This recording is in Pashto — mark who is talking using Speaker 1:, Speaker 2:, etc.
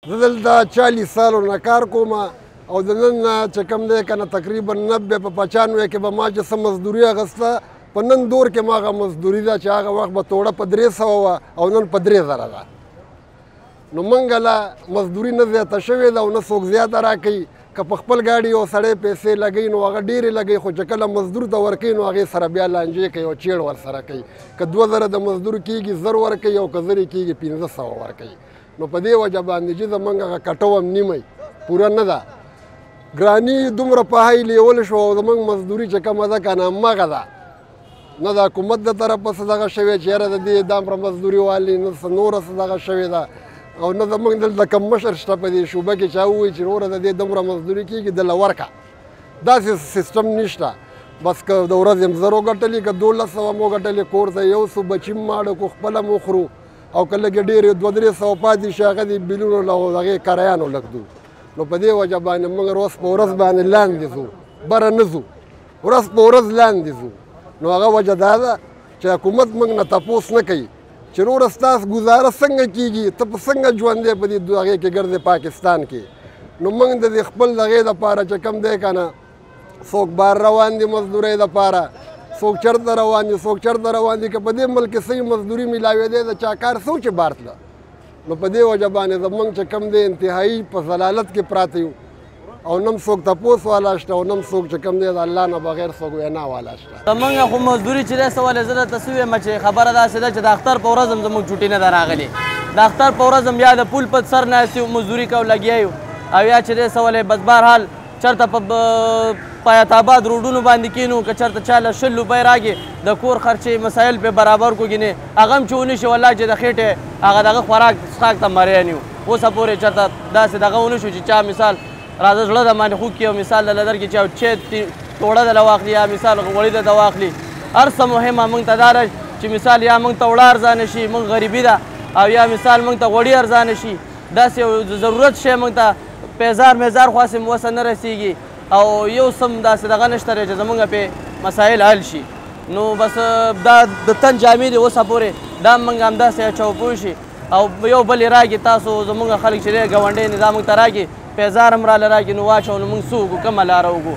Speaker 1: زه دلته 40 سالو نه کار کوم او د نن نه چې کوم دی که نه تقریبا 90 په 95 کې به ما چې څه مزدوري اخیسته په نن دور کې ما هغه مزدوري ده چې هغه وخت به توړه په 300 وه او نن په 3000 ده. نو موږ له مزدوري نه زیاته شوې ده او نه څوک زیاته راکوي. که په خپل ګاډي یو سړی پیسې لګوي نو هغه ډېرې لګوي، خو چې کله مزدور ته ورکوي نو هغې سره بیا لانجې کوي او چیړ ورسره کوي. که 2000 د مزدور کېږي 1000 ورکوي او که 1000 کېږي 1500 ورکوي. نو په دې وجه باندې چې زموږ هغه کټو هم نیمه پوره نه ده. ګراني دومره په های لیول شو او زموږ مزدوري چې کومه ده که نه همغه ده. نه د حکومت د طرفه څه دغه شوې چې یاره د دې دامره مزدوري والي نه څه نوره څه دغه شوې ده او نه زموږ دلته کوم مشر شته په دې شوبه کې چا ووایي چې وروره د دې دومره مزدوري کېږي دله ورکړه. داسې سیسټم نشته. بس که د ورځې هم 1000 وګټلې که 1200 مو وګټلې کور ته یو څو بچي م ماړه کړو خپله م وخورو او که لږې ډېرې 200-300 پاتې شي هغه د بیلونو له هغې کرایانو لږ دو. نو په دې وجه باندې موږ ورځ په ورځ باندې لاندې ځو، بره نه ځو، ورځ په ورځ لاندې ځو. نو هغه وجه دا ده چې حکومت موږ نه تپوس نه کوي چې وروره ستاسو ګزاره څنګه کېږي، ته په څنګه ژوند دی په دې هغې کې ګرځې پاکستان کې. نو موږ د دې خپل دغې دپاره چې کوم دی که نه څوک بار روان دي مزدورۍ دپاره، څوک چېرته روان دي، څوک چېرته روان دي. که په دې ملک کې صحیح مزدوري میلاوېدی د چا کار څه و چې بار تله. نو په دې وجه باندې زموږ چې کوم دی انتهایي په ضلالت کې پراته یو او نم څوک تپوس والا شته او نم څوک چې کوم دی د الله نه بغیر څوک وینا والا شته.
Speaker 2: زموږ خو مزدوري چې دی څه ولې زه درته څه ویم چې خبره داسې ده چې د اختر په ورځ هم زموږ چوټي نه ده راغلې. د اختر په ورځ هم یا د پول په سر ناست یو مزدوري کوو لګیا یو او یا چې دی څه ولې بس بهرحال چېرته په حیات آباد روډونو باندې کینو که چېرته چا له 100 روپۍ راکړي د کور خرچې مسایل پې برابر کړو ګینې هغه هم چې ونه شي والله چې د خېټې هغه دغه خوراک څښاک ته مریان یو. اوسه پورې چېرته داسې دغه ونه شو چې چا مثال راځه زړه د باندې خوږ کړي او مثال دله درکړي چې چای توړه دله واخلي یا مثال غوړي دله واخلي. هر څه مهمه موږ ته دا ده چې مثال یا موږ ته اوړه ارزانه شي، موږ غریبي ده، او یا مثال موږ ته غوړي ارزانه شي. داسې یو ضرورت شی موږ ته پیزار میزار خو هسې وسه نه رسېږي او یو څه هم داسې دغه نشته دی چې زموږ پې مسایل حل شي. نو بس دا د تن جامې دي اوسه پورې دا هم موږ همداسې اچوو پوه شي او یو بل یې راکړي تاسو زموږ خلک چې دی ګاونډی نه دا موږ ته راکړي پیزار هم راله راکړي نو واچوو نو موږ څه وکړو کومه لاره وکړو.